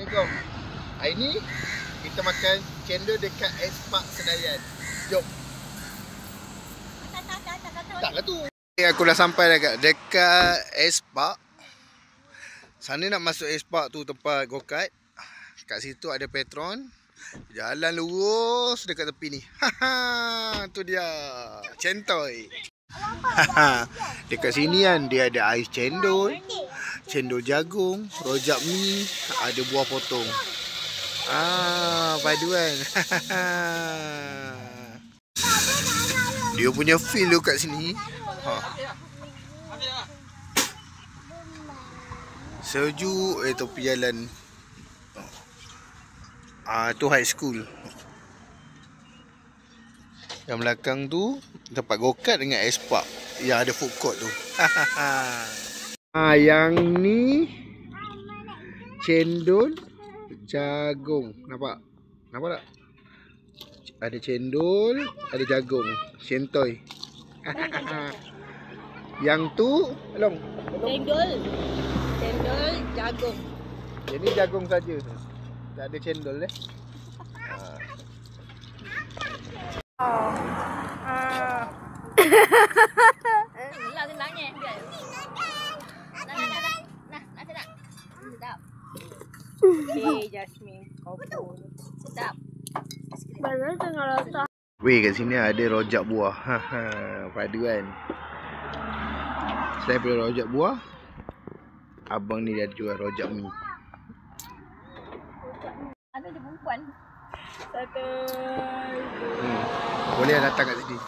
Assalamualaikum. Hari ni kita makan cendol dekat X-Park Senayan. Jom. Taklah tu. Aku dah sampai dekat X-Park. Sana nak masuk X-Park tu tempat go-kart. Kat situ ada Petron. Jalan lurus dekat tepi ni. Haha, tu dia. Centoy. Haha. Dekat sini kan dia ada ais cendol, cendol jagung, rojak mi, ada buah potong. Paduan. Dia punya feel tu kat sini. Sejuk tepi jalan. Tu high school. Yang belakang tu tempat go-kart dengan X-Park yang ada food court tu. Yang ni cendol jagung. Nampak? Nampak tak? Ada cendol, ada jagung. Centoy. Yang tu, Long. Cendol. Cendol jagung. Ini jagung saja. Tak ada cendol Lah senangnya. Nak sedap. Sedap. Okay, Jasmine. Kau pun. Sedap. Baru tengah rasa. Weh, kat sini ada rojak buah. Padu kan. Selain daripada rojak buah, abang ni dia jual rojak mi. Ada perempuan. Satu. Boleh datang kat sini.